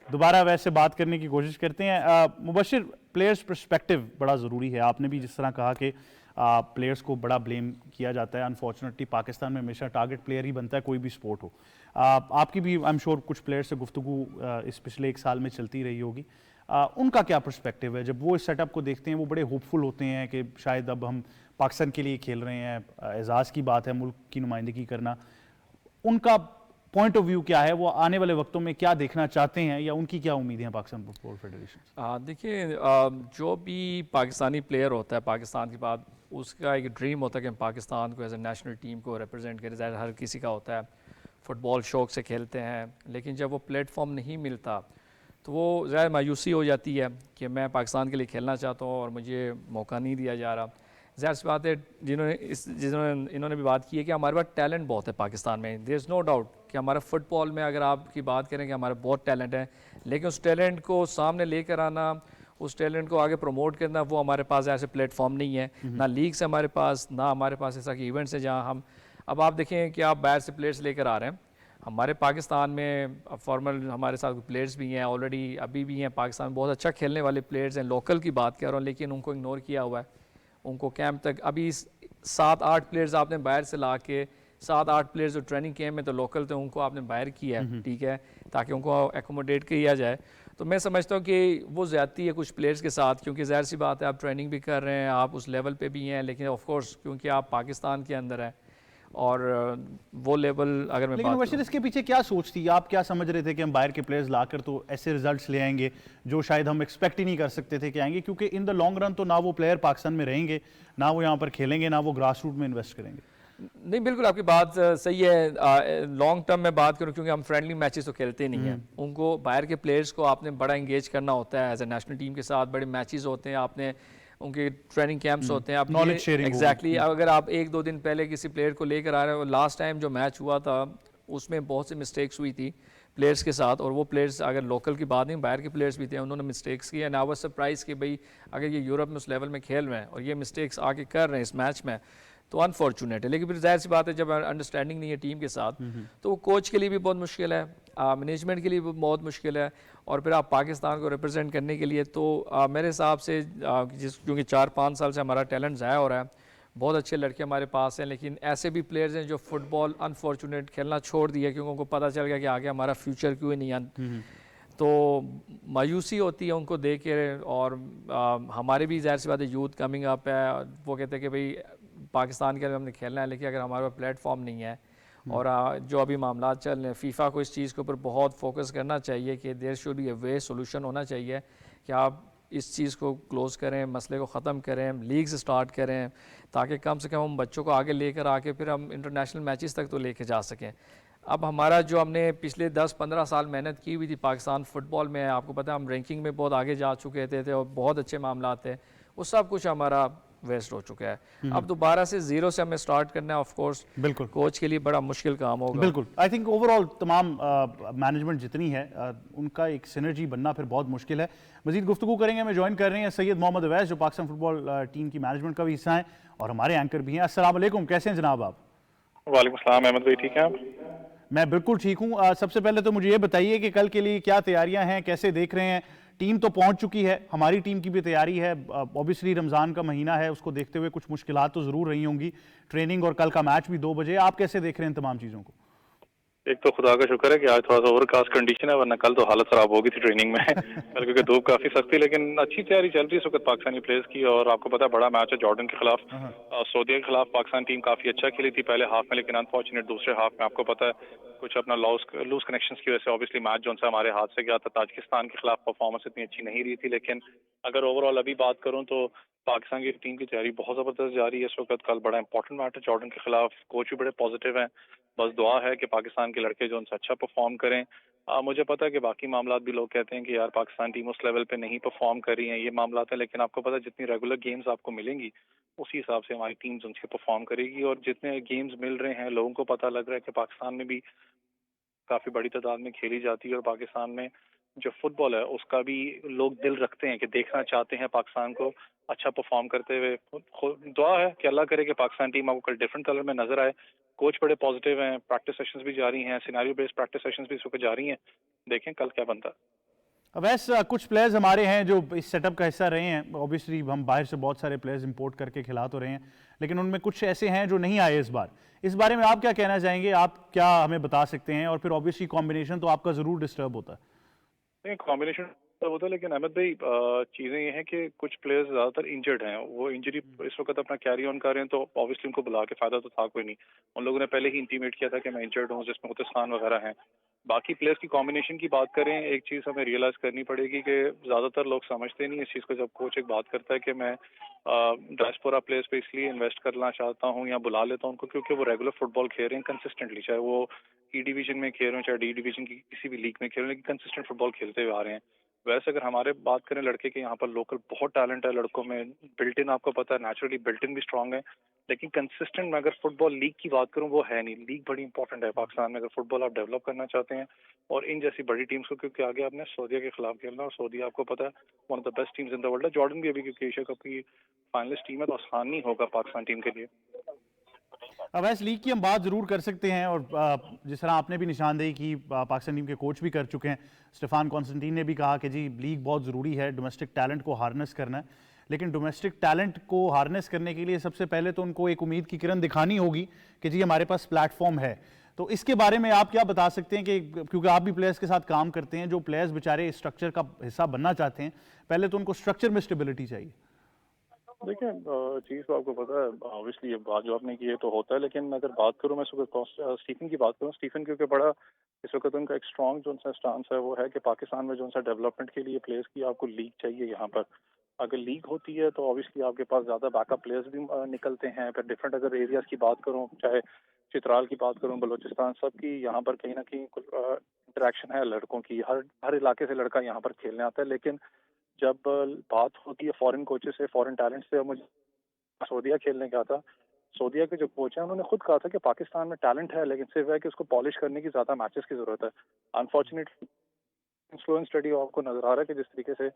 दोबारा अवैस से बात करने की कोशिश करते हैं। मुबशिर, प्लेयर्स पर्सपेक्टिव बड़ा ज़रूरी है। आपने भी जिस तरह कहा कि प्लेयर्स को बड़ा ब्लेम किया जाता है, अनफॉर्चुनेटली पाकिस्तान में हमेशा टारगेट प्लेयर ही बनता है, कोई भी स्पोर्ट हो। आपकी भी आई एम श्योर कुछ प्लेयर से गुफ्तगू इस पिछले 1 साल में चलती रही होगी। उनका क्या पर्सपेक्टिव है जब वो इस सेटअप को देखते हैं? वो बड़े होपफुल होते हैं कि शायद अब हम पाकिस्तान के लिए खेल रहे हैं, एजाज़ की बात है मुल्क की नुमाइंदगी करना। उनका पॉइंट ऑफ व्यू क्या है? वो आने वाले वक्तों में क्या देखना चाहते हैं या उनकी क्या उम्मीदें हैं पाकिस्तान फुटबॉल फेडरेशन? देखिए, जो भी पाकिस्तानी प्लेयर होता है पाकिस्तान के बाद, उसका एक ड्रीम होता है कि हम पाकिस्तान को एज ए नेशनल टीम को रिप्रेजेंट करें। ज़ाहिर हर किसी का होता है, फ़ुटबॉल शौक़ से खेलते हैं, लेकिन जब वो प्लेटफॉर्म नहीं मिलता तो वो ज़ाहिर मायूसी हो जाती है कि मैं पाकिस्तान के लिए खेलना चाहता हूँ और मुझे मौका नहीं दिया जा रहा। ज़ाहिर सी बात है, जिन्होंने इन्होंने भी बात की है कि हमारे पास टैलेंट बहुत है पाकिस्तान में। देयर इज़ नो डाउट कि हमारा फ़ुटबॉल में अगर आपकी बात करें कि हमारा बहुत टैलेंट है, लेकिन उस टैलेंट को सामने लेकर आना, उस टैलेंट को आगे प्रमोट करना, वो हमारे पास ऐसे प्लेटफॉर्म नहीं है। ना लीग्स हमारे पास, ना हमारे पास ऐसा कि इवेंट्स है जहाँ हम, अब आप देखें कि आप बाहर से प्लेयर्स लेकर आ रहे हैं। हमारे पाकिस्तान में फॉर्मल हमारे साथ प्लेयर्स भी हैं ऑलरेडी, अभी भी हैं पाकिस्तान में बहुत अच्छा खेलने वाले प्लेयर्स हैं, लोकल की बात कर रहा हूँ, लेकिन उनको इग्नोर किया हुआ है। उनको कैंप तक अभी 7-8 प्लेयर्स आपने बाहर से ला के, 7-8 प्लेयर्स जो ट्रेनिंग कैंप में तो लोकल थे उनको आपने बाहर किया है, ठीक है, ताकि उनको एकोमोडेट किया जाए। तो मैं समझता हूँ कि वो ज़्यादती है कुछ प्लेयर्स के साथ, क्योंकि ज़ाहिर सी बात है आप ट्रेनिंग भी कर रहे हैं, आप उस लेवल पे भी हैं, लेकिन ऑफ कोर्स क्योंकि आप पाकिस्तान के अंदर हैं और वो लेवल अगर मैं लेकिन वैसे इसके पीछे क्या सोच थी? आप क्या समझ रहे थे कि हम बाहर के प्लेयर्स लाकर तो ऐसे रिजल्ट्स ले आएंगे जो शायद हम एक्सपेक्ट ही नहीं कर सकते थे कि आएंगे? क्योंकि इन द लॉन्ग रन तो ना वो प्लेयर पाकिस्तान में रहेंगे, ना वो यहाँ पर खेलेंगे, ना वो ग्रास रूट में इन्वेस्ट करेंगे। नहीं, बिल्कुल आपकी बात सही है। लॉन्ग टर्म में बात करूँ, क्योंकि हम फ्रेंडली मैचेस तो खेलते नहीं हैं, उनको बाहर के प्लेयर्स को आपने बड़ा इंगेज करना होता है एज ए नेशनल टीम के साथ। बड़े मैचेस होते हैं, आपने उनके ट्रेनिंग कैंप्स होते हैं। अब Knowledge sharing होगी। एग्जैक्टली अगर आप 1-2 दिन पहले किसी प्लेयर को लेकर आ रहे हो, लास्ट टाइम जो मैच हुआ था उसमें बहुत सी मिस्टेक्स हुई थी प्लेयर्स के साथ, और वो प्लेयर्स अगर लोकल की बात नहीं, बाहर के प्लेयर्स भी थे, उन्होंने मिस्टेक्स की। एंड आई वाज सरप्राइज कि भाई अगर ये यूरोप में उस लेवल में खेल रहे हैं और ये मिस्टेक्स आके कर रहे हैं इस मैच में, तो अनफॉर्चुनेट है। लेकिन फिर जाहिर सी बात है, जब अंडरस्टैंडिंग नहीं है टीम के साथ, तो वो कोच के लिए भी बहुत मुश्किल है, मैनेजमेंट के लिए भी बहुत मुश्किल है, और फिर आप पाकिस्तान को रिप्रेजेंट करने के लिए तो मेरे हिसाब से क्योंकि 4-5 साल से हमारा टैलेंट ज़ाया हो रहा है, बहुत अच्छे लड़के हमारे पास हैं, लेकिन ऐसे भी प्लेयर्स हैं जो फुटबॉल अनफॉर्चुनेट खेलना छोड़ दिया क्योंकि उनको पता चल गया कि आगे हमारा फ्यूचर क्यों नहीं है। तो मायूसी होती है उनको देख के, और हमारे भी ज़ाहिर सी बात है यूथ कमिंग अप है, वो कहते हैं कि भाई पाकिस्तान के लिए हमने खेलना है, लेकिन अगर हमारे पास प्लेटफॉर्म नहीं है, और जो अभी मामला चल रहे हैं, फीफा को इस चीज़ के ऊपर बहुत फोकस करना चाहिए कि there should be a way solution होना चाहिए कि आप इस चीज़ को क्लोज़ करें, मसले को ख़त्म करें, लीग्स स्टार्ट करें, ताकि कम से कम हम बच्चों को आगे लेकर आके फिर हम इंटरनेशनल मैचेस तक तो लेके जा सकें। अब हमारा जो हमने पिछले 10-15 साल मेहनत की हुई थी पाकिस्तान फुटबॉल में, आपको पता है हम रैंकिंग में बहुत आगे जा चुके थे और बहुत अच्छे मामला थे, वो सब कुछ हमारा वेस्ट हो चुका है। अब दोबारा से जीरो से हमें स्टार्ट करना है, ऑफ कोर्स बिल्कुल कोच के लिए बड़ा मुश्किल काम होगा। बिल्कुल। आई थिंक ओवरऑल तमाम मैनेजमेंट जितनी है उनका एक सिनर्जी बनना फिर बहुत मुश्किल है। मजीद गुफ्तगू करेंगे, हमें ज्वाइन कर रहे हैं सैयद मोहम्मद अवैस जो पाकिस्तान फुटबॉल टीम की मैनेजमेंट का भी हिस्सा हैं और हमारे एंकर भी हैं। अस्सलाम वालेकुम, कैसे हैं जनाब आप? वालेकुम सलाम अहमद भाई, ठीक हैं आप? मैं बिल्कुल ठीक हूँ। सबसे पहले तो मुझे ये बताइए कि कल के लिए क्या तैयारियां हैं, कैसे देख रहे हैं? टीम तो पहुंच चुकी है, हमारी टीम की भी तैयारी है, ऑब्वियसली रमज़ान का महीना है, उसको देखते हुए कुछ मुश्किलात तो ज़रूर रही होंगी, ट्रेनिंग और कल का मैच भी 2 बजे। आप कैसे देख रहे हैं तमाम चीज़ों को? एक तो खुदा का शुक्र है कि आज थोड़ा सा ओवरकास्ट कंडीशन है, वरना कल तो हालत खराब हो गई थी ट्रेनिंग में कल क्योंकि धूप काफी सख्त थी, लेकिन अच्छी तैयारी चल रही है इस वक्त पाकिस्तानी प्लेयर्स की। और आपको पता है बड़ा मैच है जॉर्डन के खिलाफ, सऊदीया के खिलाफ पाकिस्तान टीम काफी अच्छा खेली थी पहले हाफ में, लेकिन अनफॉर्चुनेट दूसरे हाफ में आपको पता है कुछ अपना लूज कनेक्शंस की वजह से ऑब्वियसली मैच जो सा हमारे हाथ से गया था। ताजिकिस्तान के खिलाफ परफॉर्मेंस इतनी अच्छी नहीं रही थी, लेकिन अगर ओवरऑल अभी बात करूं तो पाकिस्तान की टीम की तैयारी बहुत जबरदस्त जा रही है इस वक्त। कल बड़ा इंपॉर्टेंट मैच है जॉर्डन के खिलाफ, कोच भी बड़े पॉजिटिव हैं, बस दुआ है कि पाकिस्तान के लड़के जो उनसे अच्छा परफॉर्म करें। मुझे पता है कि बाकी मामला भी लोग कहते हैं कि यार पाकिस्तान टीम उस लेवल पे नहीं परफॉर्म कर रही है, ये मामला है, लेकिन आपको पता है जितनी रेगुलर गेम्स आपको मिलेंगी उसी हिसाब से हमारी टीम्स उनसे परफॉर्म करेगी। और जितने गेम्स मिल रहे हैं लोगों को पता लग रहा है कि पाकिस्तान में भी काफी बड़ी तादाद में खेली जाती है, और पाकिस्तान में जो फुटबॉल है उसका भी लोग दिल रखते हैं कि देखना चाहते हैं पाकिस्तान को अच्छा परफॉर्म करते हुए। दुआ है कि अल्लाह करे कि पाकिस्तान टीम आपको कल डिफरेंट कलर में नजर आए। कोच बड़े पॉजिटिव हैं, प्रैक्टिस सेशंस भी जारी हैं, सिनेरियो बेस्ड प्रैक्टिस सेशंस भी इस वक्त जारी हैं, देखें कल क्या बनता है। वैसे कुछ प्लेयर्स हमारे हैं जो इस सेटअप का हिस्सा रहे हैं, ऑब्वियसली हम बाहर से बहुत सारे प्लेयर्स इंपोर्ट करके खिला तो रहे हैं, लेकिन उनमें कुछ ऐसे हैं जो नहीं आए इस बार। इस बारे में आप क्या कहना चाहेंगे, आप क्या हमें बता सकते हैं? और फिर ऑब्वियसली कॉम्बिनेशन तो आपका ज़रूर डिस्टर्ब होता है। नहीं, कॉम्बिनेशन तो होता है, लेकिन अहमद भाई चीजें ये हैं कि कुछ प्लेयर्स ज्यादातर इंजर्ड हैं, वो इंजरी इस वक्त अपना कैरी ऑन कर रहे हैं, तो ऑब्वियसली उनको बुला के फायदा तो था कोई नहीं। उन लोगों ने पहले ही इंटीमेट किया था कि मैं इंजर्ड हूँ, जिसमें मुतस खान वगैरह हैं। बाकी प्लेयर्स की कॉम्बिनेशन की बात करें, एक चीज हमें रियलाइज करनी पड़ेगी कि ज्यादातर लोग समझते नहीं इस चीज को। जब कोच एक बात करता है कि मैं डायस्पोरा प्लेयर्स पे इसलिए इन्वेस्ट करना चाहता हूँ या बुला लेता हूँ उनको क्योंकि वो रेगुलर फुटबॉल खेल रहे हैं कंसिस्टेंटली, चाहे वो ई डिवीजन में खेल रहे हो चाहे डी डिवीजन की किसी भी लीग में खेल रहे हैं, लेकिन कंसिस्टेंट फुटबॉल खेलते हुए आ रहे हैं। वैसे अगर हमारे बात करें लड़के के, यहाँ पर लोकल बहुत टैलेंट है लड़कों में, बिल्ट इन आपको पता है नेचुरली बिल्ट इन भी स्ट्रांग है, लेकिन कंसिस्टेंट में अगर फुटबॉल लीग की बात करूं वो है नहीं। लीग बड़ी इंपॉर्टेंट है पाकिस्तान में अगर फुटबॉल आप डेवलप करना चाहते हैं, और इन जैसी बड़ी टीम्स को, क्योंकि आगे आपने सऊदीया के खिलाफ खेलना, और सऊदीया आपको पता है one of the best teams in the world है। जॉर्डन भी अभी क्योंकि एशिया कप की फाइनलिस्ट टीम है, तो आसान नहीं होगा पाकिस्तान टीम के लिए। अब इस लीग की हम बात ज़रूर कर सकते हैं, और जिस तरह आपने भी निशानदेही की, पाकिस्तान टीम के कोच भी कर चुके हैं, स्टेफान कॉन्स्टेंटीन ने भी कहा कि जी लीग बहुत ज़रूरी है, डोमेस्टिक टैलेंट को हार्नेस करना है। लेकिन डोमेस्टिक टैलेंट को हार्नेस करने के लिए सबसे पहले तो उनको एक उम्मीद की किरण दिखानी होगी कि जी हमारे पास प्लेटफॉर्म है। तो इसके बारे में आप क्या बता सकते हैं कि क्योंकि आप भी प्लेयर्स के साथ काम करते हैं, जो प्लेयर्स बेचारे स्ट्रक्चर का हिस्सा बनना चाहते हैं, पहले तो उनको स्ट्रक्चर में स्टेबिलिटी चाहिए। देखिए चीज़ तो आपको पता है, ऑब्वियसली ये बात जो आपने की है तो होता है, लेकिन अगर बात करूं मैं स्टीफन की बात करूं, स्टीफन क्योंकि बड़ा इस वक्त उनका एक स्ट्रॉन्ग जो सा स्टांस है वो है कि पाकिस्तान में जो सा डेवलपमेंट के लिए प्लेयर्स की आपको लीग चाहिए। यहाँ पर अगर लीग होती है तो ऑब्वियसली आपके पास ज़्यादा बैकअप प्लेयर्स भी निकलते हैं। फिर डिफरेंट अगर एरियाज की बात करूँ, चाहे चित्राल की बात करूँ, बलोचिस्तान, सब की यहाँ पर कहीं ना कहीं इंटरेक्शन है लड़कों की, हर हर इलाके से लड़का यहाँ पर खेलने आता है। लेकिन जब बात होती है फॉरेन कोचेस से, फॉरेन टैलेंट से, मुझे सऊदीया खेलने गया था। सऊदीया के जो कोच हैं उन्होंने खुद कहा था कि पाकिस्तान में टैलेंट है, लेकिन सिर्फ है कि उसको पॉलिश करने की ज़्यादा मैचेस की ज़रूरत है। अनफॉर्चुनेटली स्लो एंड स्टडी आपको नज़र आ रहा है कि जिस तरीके से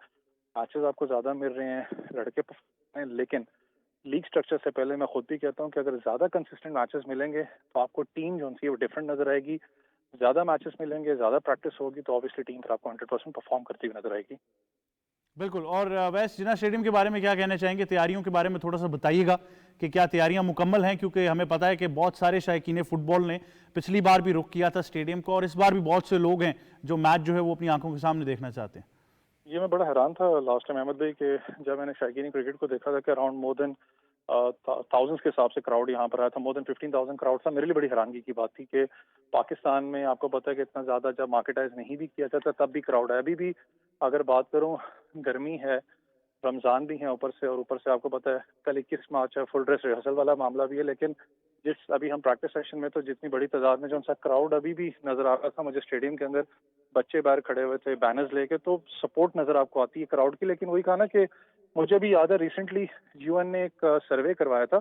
मैचेस आपको ज़्यादा मिल रहे हैं, लड़के हैं, लेकिन लीग स्ट्रक्चर से पहले मैं खुद भी कहता हूँ कि अगर ज़्यादा कंसिस्टेंट मैचेस मिलेंगे तो आपको टीम जो है वो डिफरेंट नज़र आएगी। ज़्यादा मैचेस मिलेंगे, ज़्यादा प्रैक्टिस होगी तो ऑब्वियसली टीम फिर आपको 100% परफॉर्म करती हुई नजर आएगी। बिल्कुल। और वैसे जिन्ना स्टेडियम के बारे में क्या कहना चाहेंगे, तैयारियों के बारे में थोड़ा सा बताइएगा कि क्या तैयारियां मुकम्मल हैं, क्योंकि हमें पता है कि बहुत सारे शायकीन फुटबॉल ने पिछली बार भी रुख किया था स्टेडियम को और इस बार भी बहुत से लोग हैं जो मैच जो है वो अपनी आंखों के सामने देखना चाहते हैं। ये मैं बड़ा हैरान था लास्ट टाइम अहमद भाई कि जब मैंने शायकीन क्रिकेट को देखा था कि अराउंड मोर देन थाउजेंड्स के हिसाब से क्राउड यहाँ पर आया था, मोर देन 15,000 क्राउड था। मेरे लिए बड़ी हैरानगी की बात थी कि पाकिस्तान में आपको पता है कि इतना ज़्यादा जब मार्केटाइज नहीं भी किया जाता तब भी क्राउड है। अभी भी अगर बात करूँ, गर्मी है, रमज़ान भी है ऊपर से, और ऊपर से आपको पता है कल 21 मार्च है, फुल ड्रेस रिहर्सल वाला मामला भी है। लेकिन जिस अभी हम प्रैक्टिस सेशन में तो जितनी बड़ी तादाद में जो उनका क्राउड अभी भी नज़र आ रहा था मुझे स्टेडियम के अंदर, बच्चे बाहर खड़े हुए थे बैनर्स लेके, तो सपोर्ट नज़र आपको आती है क्राउड की। लेकिन वही कहा ना कि मुझे भी याद है रिसेंटली यूएन ने एक सर्वे करवाया था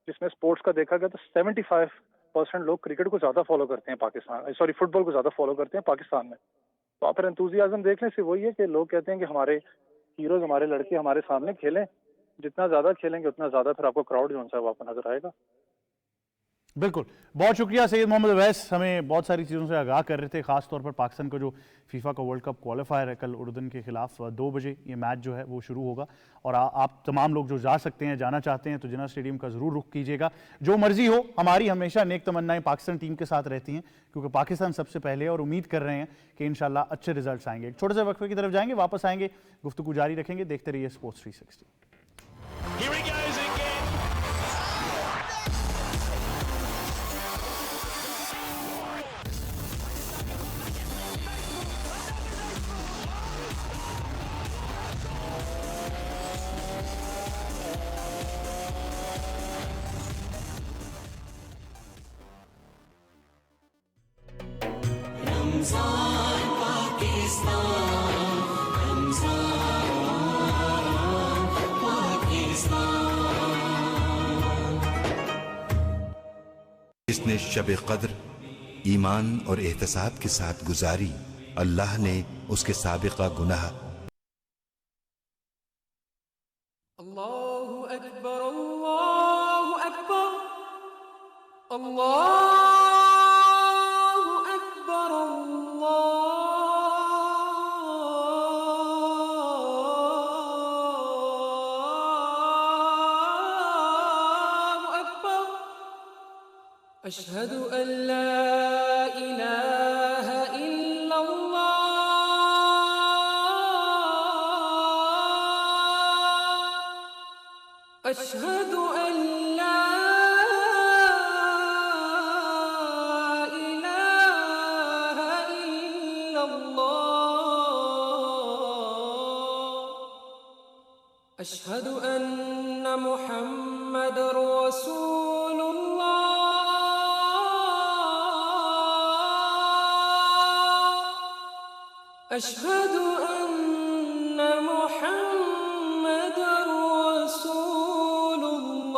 जिसमें स्पोर्ट्स का देखा गया तो 75% लोग क्रिकेट को ज़्यादा फॉलो करते हैं पाकिस्तान, सॉरी फुटबॉल को ज़्यादा फॉलो करते हैं पाकिस्तान में। तो आप फिर एंथुजियाज्म देख लें, सिर्फ वही है कि लोग कहते हैं कि हमारे हीरोज, हमारे लड़के हमारे सामने खेलें, जितना ज़्यादा खेलेंगे उतना ज़्यादा फिर आपको क्राउड जो है वो आपको नजर आएगा। बिल्कुल, बहुत शुक्रिया सैयद मोहम्मद अवैस, हमें बहुत सारी चीज़ों से आगाह कर रहे थे, खासतौर पर पाकिस्तान का जो फीफा का वर्ल्ड कप क्वालिफायर है कल उर्दन के खिलाफ 2 बजे ये मैच जो है वो शुरू होगा। और आप तमाम लोग जो जा सकते हैं, जाना चाहते हैं तो जिन्ना स्टेडियम का ज़रूर रुख कीजिएगा। जो मर्जी हो, हमारी हमेशा नेक तमन्नाएं पाकिस्तान टीम के साथ रहती हैं, क्योंकि पाकिस्तान सबसे पहले है और उम्मीद कर रहे हैं कि इंशाल्लाह अच्छे रिजल्ट आएंगे। एक छोटे से वक्फे की तरफ जाएंगे, वापस आएंगे, गुफ्तगू जारी रखेंगे। देखते रहिए sports 360। Here he goes again. जिसने शब कद्र ईमान और एहतसाब के साथ गुजारी, अल्लाह ने उसके साबिका गुनाह अल्लाहु अकबर, अल्लाहु अकबर, अल्लाहु अकबर, अल्लाहु अकबर, अशहदु अल्ला इलाहा इल्लल्लाह, अशहदु अल्ला इलाहा इल्लल्लाह, अशहदु अन्ना मुहम्मदर रसूलुल्लाह, अशहदु अन्ना मुहम्मदर रसूलुल्लाह,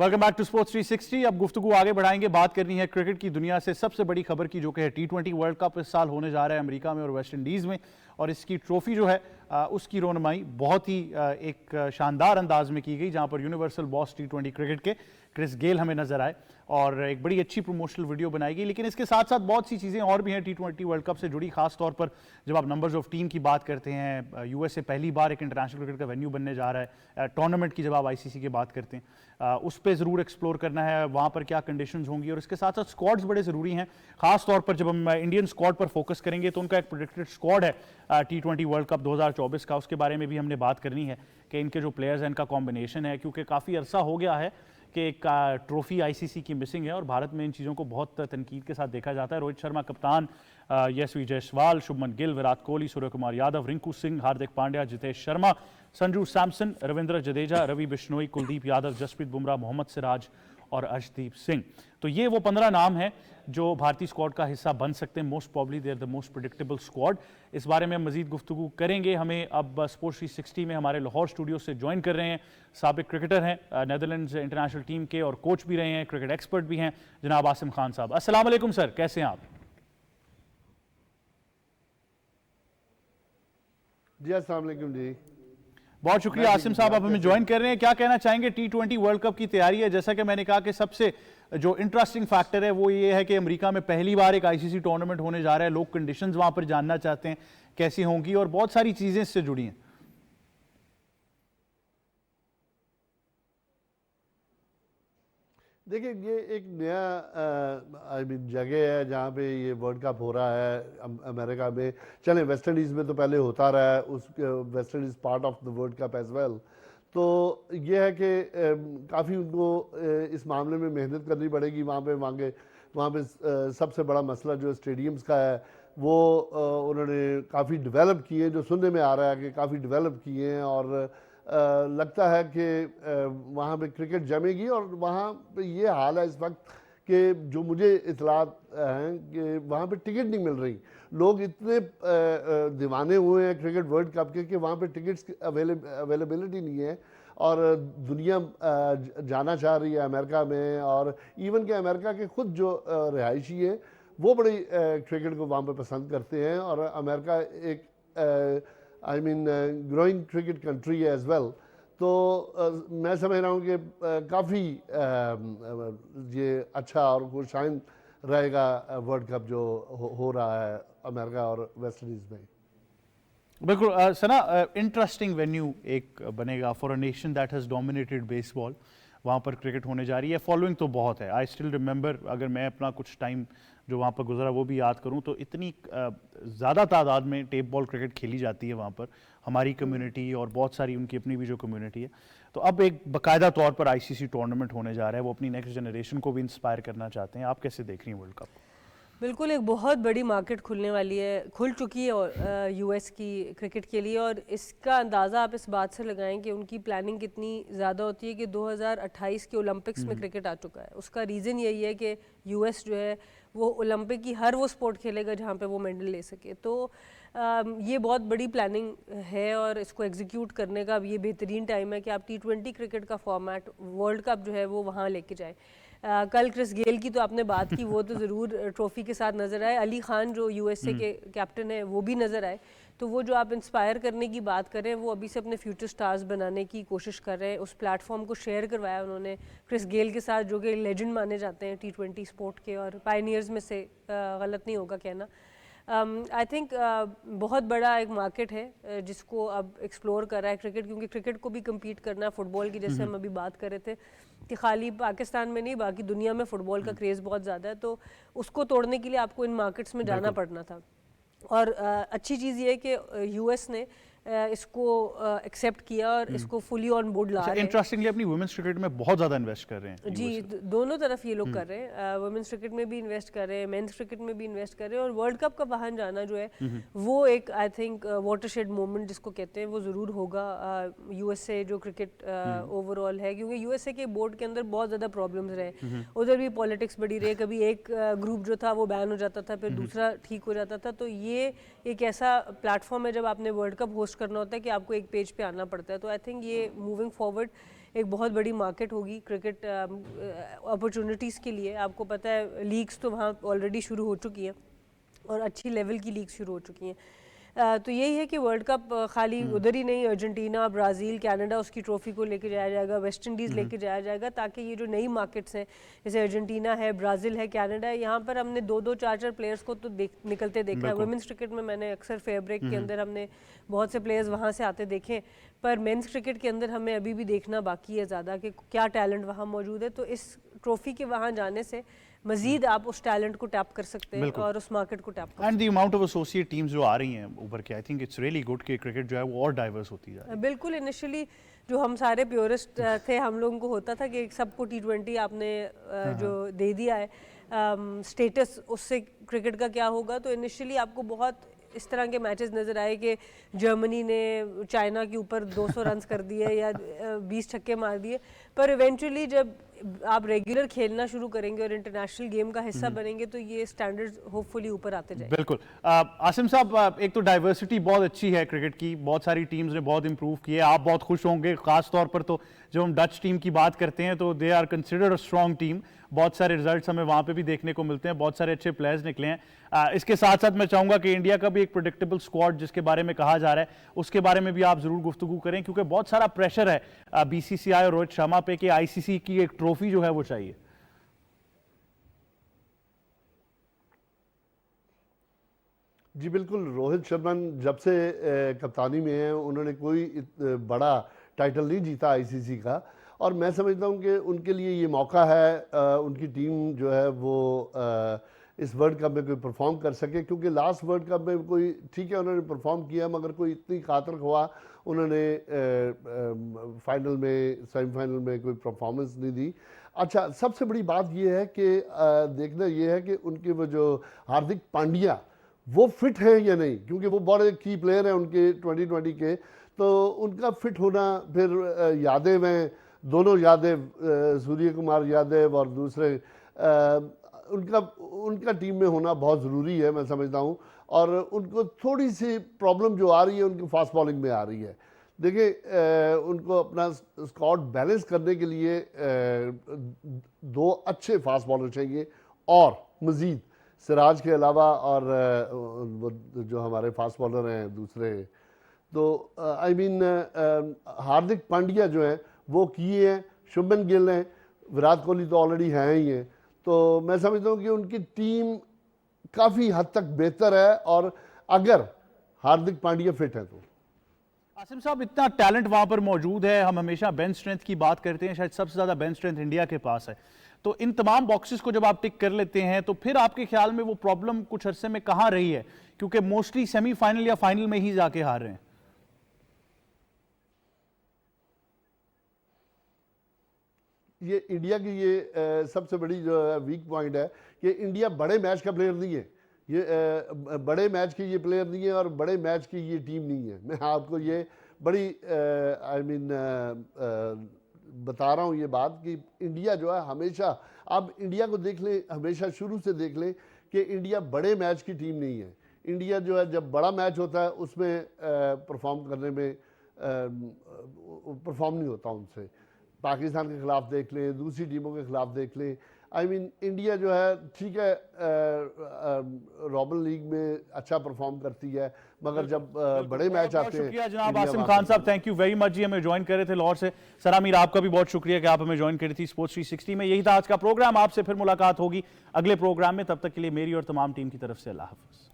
वेलकम बैक टू स्पोर्ट्स 360। अब गुफ्तगू आगे बढ़ाएंगे, बात करनी है क्रिकेट की दुनिया से सबसे बड़ी खबर की, जो कि है T20 वर्ल्ड कप इस साल होने जा रहा है अमेरिका में और वेस्ट इंडीज़ में। और इसकी ट्रॉफी जो है उसकी रोनुमाई बहुत ही एक शानदार अंदाज में की गई, जहां पर यूनिवर्सल बॉस T20 क्रिकेट के क्रिस गेल हमें नजर आए और एक बड़ी अच्छी प्रमोशनल वीडियो बनाई गई। लेकिन इसके साथ साथ बहुत सी चीज़ें और भी हैं T20 वर्ल्ड कप से जुड़ी, खास तौर पर जब आप नंबर्स ऑफ टीम की बात करते हैं। यूएसए पहली बार एक इंटरनेशनल क्रिकेट का वेन्यू बनने जा रहा है। टूर्नामेंट की जब आप आईसीसी की बात करते हैं उस पर ज़रूर एक्सप्लोर करना है, वहाँ पर क्या कंडीशंस होंगी। और इसके साथ साथ स्क्वाड्स बड़े ज़रूरी हैं, खास तौर पर जब हम इंडियन स्क्वाड पर फोकस करेंगे तो उनका एक प्रेडिक्टेड स्क्वाड है T20 वर्ल्ड कप 2024 का, उसके बारे में भी हमने बात करनी है कि इनके जो प्लेयर्स हैं इनका कॉम्बिनेशन है, क्योंकि काफ़ी अरसा हो गया है कि एक ट्रॉफी आईसीसी की मिसिंग है और भारत में इन चीज़ों को बहुत तनकीद के साथ देखा जाता है। रोहित शर्मा कप्तान, यशस्वी जायसवाल, शुभमन गिल, विराट कोहली, सूर्य कुमार यादव, रिंकू सिंह, हार्दिक पांड्या, जितेश शर्मा, संजू सैमसन, रविंद्र जडेजा, रवि बिश्नोई, कुलदीप यादव, जसप्रीत बुमराह, मोहम्मद सिराज और अर्शदीप सिंह। तो ये वो 15 नाम हैं जो भारतीय स्क्वाड का हिस्सा बन सकते हैं। Most probably they are the most predictable squad. इस बारे में मजीद गुफ्तगू करेंगे। हमें अब स्पोर्ट्स 360 में हमारे लाहौर स्टूडियो से ज्वाइन कर रहे हैं, साबिक क्रिकेटर हैं, नेदरलैंड्स इंटरनेशनल टीम के और कोच भी रहे हैं, क्रिकेट एक्सपर्ट भी हैं, जनाब आसिम खान साहब। अस्सलाम वालेकुम सर, कैसे हैं आप? जी अस्सलाम वालेकुम जी। बहुत शुक्रिया आसिम साहब, आप हमें ज्वाइन कर रहे हैं। क्या कहना चाहेंगे, T20 वर्ल्ड कप की तैयारी है, जैसा कि मैंने कहा कि सबसे जो इंटरेस्टिंग फैक्टर है वो ये है कि अमेरिका में पहली बार एक आईसीसी टूर्नामेंट होने जा रहा है। लोग कंडीशंस वहां पर जानना चाहते हैं कैसी होंगी और बहुत सारी चीजें इससे जुड़ी हैं। देखिए ये एक नया जगह है जहाँ पे ये वर्ल्ड कप हो रहा है अमेरिका में। चलें वेस्ट इंडीज़ में तो पहले होता रहा है, उस West Indies part of the world cup as well. तो ये है कि काफ़ी उनको इस मामले में मेहनत करनी पड़ेगी। वहाँ पे सबसे बड़ा मसला जो स्टेडियम्स का है वो उन्होंने काफ़ी डेवलप किए, जो सुनने में आ रहा है कि काफ़ी डेवलप किए हैं और लगता है कि वहाँ पे क्रिकेट जमेगी। और वहाँ पे ये हाल है इस वक्त कि जो मुझे इतलात हैं कि वहाँ पे टिकट नहीं मिल रही। लोग इतने दीवाने हुए हैं क्रिकेट वर्ल्ड कप के कि वहाँ पे टिकट्स की अवेलेबिलिटी नहीं है और दुनिया जाना चाह रही है अमेरिका में। और इवन के अमेरिका के खुद जो रिहायशी हैं वो बड़ी क्रिकेट को वहाँ पे पसंद करते हैं और अमेरिका एक ग्रोइंग क्रिकेट कंट्री है एज वेल। तो मैं समझ रहा हूँ कि काफ़ी ये अच्छा और खुशाइन रहेगा वर्ल्ड कप जो हो रहा है अमेरिका और वेस्ट इंडीज़ में। बिल्कुल सना, इंटरेस्टिंग वेन्यू एक बनेगा for a nation that has dominated baseball. वहाँ पर क्रिकेट होने जा रही है, फॉलोइंग तो बहुत है। आई स्टिल रिमेंबर, अगर मैं अपना कुछ टाइम जो वहाँ पर गुजरा वो भी याद करूँ तो इतनी ज़्यादा तादाद में टेप बॉल क्रिकेट खेली जाती है वहाँ पर, हमारी कम्युनिटी और बहुत सारी उनकी अपनी भी जो कम्युनिटी है। तो अब एक बाकायदा तौर पर आईसीसी टूर्नामेंट होने जा रहा है, वो अपनी नेक्स्ट जनरेशन को भी इंस्पायर करना चाहते हैं। आप कैसे देख रही हैं वर्ल्ड कप? बिल्कुल, एक बहुत बड़ी मार्केट खुलने वाली है, खुल चुकी है यूएस की क्रिकेट के लिए। और इसका अंदाज़ा आप इस बात से लगाएं कि उनकी प्लानिंग कितनी ज़्यादा होती है कि 2028 के ओलंपिक्स में क्रिकेट आ चुका है। उसका रीज़न यही है कि यूएस जो है वो ओलंपिक की हर वो स्पोर्ट खेलेगा जहाँ पे वो मेडल ले सके। तो ये बहुत बड़ी प्लानिंग है और इसको एग्जीक्यूट करने का अब ये बेहतरीन टाइम है कि आप T20 क्रिकेट का फॉर्मेट वर्ल्ड कप जो है वो वहाँ लेके जाए। कल क्रिस गेल की तो आपने बात की, वो तो ज़रूर ट्रॉफी के साथ नज़र आए। अली खान जो यूएसए के कैप्टन है वो भी नज़र आए। तो वो जो आप इंस्पायर करने की बात करें, वो अभी से अपने फ्यूचर स्टार्स बनाने की कोशिश कर रहे हैं। उस प्लेटफॉर्म को शेयर करवाया उन्होंने क्रिस गेल के साथ, जो कि लेजेंड माने जाते हैं T20 स्पोर्ट के और पायनियर्स में से, गलत नहीं होगा कहना। आई थिंक बहुत बड़ा एक मार्केट है जिसको अब एक्सप्लोर कर रहा है क्रिकेट, क्योंकि क्रिकेट को भी कम्पीट करना है फुटबॉल की, जैसे हम अभी बात कर रहे थे कि खाली पाकिस्तान में नहीं बाकी दुनिया में फ़ुटबॉल का क्रेज़ बहुत ज़्यादा है। तो उसको तोड़ने के लिए आपको इन मार्केट्स में जाना पड़ना था। और अच्छी चीज़ ये है कि यूएस ने इसको एक्सेप्ट किया और इसको फुली ऑन बोर्ड ला रहे हैं। इंटरेस्टिंगली अपनी वुमेन्स क्रिकेट में बहुत ज़्यादा इन्वेस्ट कर रहे हैं जी, दोनों तरफ ये लोग कर रहे हैं। वुमेन्स क्रिकेट में भी इन्वेस्ट कर रहे हैं, मेंस क्रिकेट में भी इन्वेस्ट कर रहे हैं। और वर्ल्ड कप का वहाँ जाना जो है वो एक आई थिंक वाटरशेड मोमेंट जिसको कहते हैं वो ज़रूर होगा यूएसए जो क्रिकेट ओवरऑल है, क्योंकि यूएसए के बोर्ड के अंदर बहुत ज़्यादा प्रॉब्लम्स रहे। उधर भी पॉलिटिक्स बड़ी रही, कभी एक ग्रुप जो था वो बैन हो जाता था, फिर दूसरा ठीक हो जाता था। तो ये एक ऐसा प्लेटफॉर्म है जब आपने वर्ल्ड कप होस्ट करना होता है कि आपको एक पेज पे आना पड़ता है। तो आई थिंक ये मूविंग फॉरवर्ड एक बहुत बड़ी मार्केट होगी क्रिकेट अपॉर्चुनिटीज़ के लिए। आपको पता है लीग्स तो वहाँ ऑलरेडी शुरू हो चुकी हैं और अच्छी लेवल की लीग शुरू हो चुकी हैं। तो यही है कि वर्ल्ड कप खाली उधर ही नहीं, अर्जेंटीना, ब्राज़ील, कनाडा उसकी ट्रॉफी को लेके जाया जाएगा, वेस्ट इंडीज़ लेके जाया जाएगा, ताकि ये जो नई मार्केट्स हैं जैसे अर्जेंटीना है, ब्राज़ील है, कनाडा है, यहाँ पर हमने 2-2, 4-4 प्लेयर्स को तो निकलते देखा है। वुमेंस क्रिकेट में मैंने अक्सर फेयर ब्रेक के अंदर हमने बहुत से प्लेयर्स वहाँ से आते देखे, पर मेंस क्रिकेट के अंदर हमें अभी भी देखना बाकी है ज़्यादा कि क्या टैलेंट वहाँ मौजूद है। तो इस ट्रॉफी के वहाँ जाने से मजीद आप उस टैलेंट को टैप कर सकते हैं और उस मार्केट को टैप कर सकते हैं। And the amount of associate teams जो आ रही हैं ऊपर के, आई थिंक इट्स रियली गुड कि क्रिकेट जो है वो और डाइवर्स होती जा रही है। बिल्कुल, इनिशियली जो हम सारे प्योरिस्ट थे, हम लोगों को होता था कि सबको T20 आपने जो दे दिया है स्टेटस, उससे क्रिकेट का क्या होगा। तो इनिशियली आपको बहुत इस तरह के मैचेस नज़र आए कि जर्मनी ने चाइना के ऊपर 200 रन्स कर दिए या 20 छक्के मार दिए, पर इवेंचुअली जब आप रेगुलर खेलना शुरू करेंगे और इंटरनेशनल गेम का हिस्सा बनेंगे तो ये स्टैंडर्ड्स होपफुली ऊपर आते जाएंगे। बिल्कुल। आसिम साहब, एक तो डाइवर्सिटी बहुत अच्छी है क्रिकेट की, बहुत सारी टीम्स ने बहुत इंप्रूव किए, आप बहुत खुश होंगे। खास तौर पर तो जब हम डच टीम की बात करते हैं तो they are considered a strong team, बहुत सारे रिजल्ट्स हमें वहाँ पे भी देखने को मिलते हैं, बहुत सारे अच्छे प्लेयर्स निकले हैं। इसके साथ साथ मैं चाहूँगा कि इंडिया का भी एक प्रेडिक्टेबल स्क्वाड जिसके बारे में कहा जा रहा है, उसके बारे में भी आप ज़रूर गुफ्तगू करें, क्योंकि बहुत सारा प्रेशर है BCCI और रोहित शर्मा पे कि ICC की एक ट्रॉफी जो है वो चाहिए। जी बिल्कुल, रोहित शर्मा जब से कप्तानी में है उन्होंने कोई बड़ा टाइटल नहीं जीता ICC का, और मैं समझता हूँ कि उनके लिए ये मौका है उनकी टीम जो है वो इस वर्ल्ड कप में कोई परफॉर्म कर सके, क्योंकि लास्ट वर्ल्ड कप में कोई ठीक है उन्होंने परफॉर्म किया मगर कोई इतनी कातर हुआ उन्होंने फाइनल में, सेमीफाइनल में कोई परफॉर्मेंस नहीं दी। अच्छा, सबसे बड़ी बात ये है कि देखना ये है कि उनके वो जो हार्दिक पांड्या वो फिट हैं या नहीं, क्योंकि वो बड़े की प्लेयर हैं उनके 2020 के, तो उनका फिट होना, फिर यादेव हैं, दोनों यादेव, सूर्य कुमार यादव और दूसरे उनका टीम में होना बहुत ज़रूरी है मैं समझता हूँ। और उनको थोड़ी सी प्रॉब्लम जो आ रही है उनकी फास्ट बॉलिंग में आ रही है। देखिए उनको अपना स्क्वाड बैलेंस करने के लिए 2 अच्छे फास्ट बॉलर चाहिए और मज़ीद सिराज के अलावा, और वो जो हमारे फास्ट बॉलर हैं दूसरे, तो आई मीन हार्दिक पांड्या जो हैं वो किए हैं, शुभमन गिल हैं, विराट कोहली तो ऑलरेडी हैं ही हैं, तो मैं समझता हूँ कि उनकी टीम काफ़ी हद तक बेहतर है, और अगर हार्दिक पांड्या फिट है तो। आसिम साहब, इतना टैलेंट वहां पर मौजूद है, हम हमेशा बेंच स्ट्रेंथ की बात करते हैं, शायद सबसे ज़्यादा बेंच स्ट्रेंथ इंडिया के पास है, तो इन तमाम बॉक्सेस को जब आप टिक कर लेते हैं तो फिर आपके ख्याल में वो प्रॉब्लम कुछ अरसे में कहाँ रही है, क्योंकि मोस्टली सेमीफाइनल या फाइनल में ही जाके हार रहे हैं। ये इंडिया की ये सबसे बड़ी जो है वीक पॉइंट है कि इंडिया बड़े मैच का प्लेयर नहीं है, ये बड़े मैच की ये प्लेयर नहीं है और बड़े मैच की ये टीम नहीं है। मैं आपको ये बड़ी आई मीन बता रहा हूँ ये बात कि इंडिया जो है हमेशा, आप इंडिया को देख लें, हमेशा शुरू से देख लें कि इंडिया बड़े मैच की टीम नहीं है। इंडिया जो है जब बड़ा मैच होता है उसमें परफॉर्म करने में परफॉर्म नहीं होता उनसे। पाकिस्तान के खिलाफ देख लें, दूसरी टीमों के खिलाफ देख लें, आई मीन इंडिया जो है ठीक है रॉबल लीग में अच्छा परफॉर्म करती है, मगर जब बड़े मैच आते हैं। शुक्रिया जनाब आसिम खान साहब, थैंक यू वेरी मच जी, हमें ज्वाइन कर रहे थे लाहौर से। सर आमिर, आपका भी बहुत शुक्रिया कि आप हमें ज्वाइन करी थी स्पोर्ट्स 360 में। यही था आज का प्रोग्राम, आपसे फिर मुलाकात होगी अगले प्रोग्राम में, तब तक के लिए मेरी और तमाम टीम की तरफ से अल्लाह हाफिज़।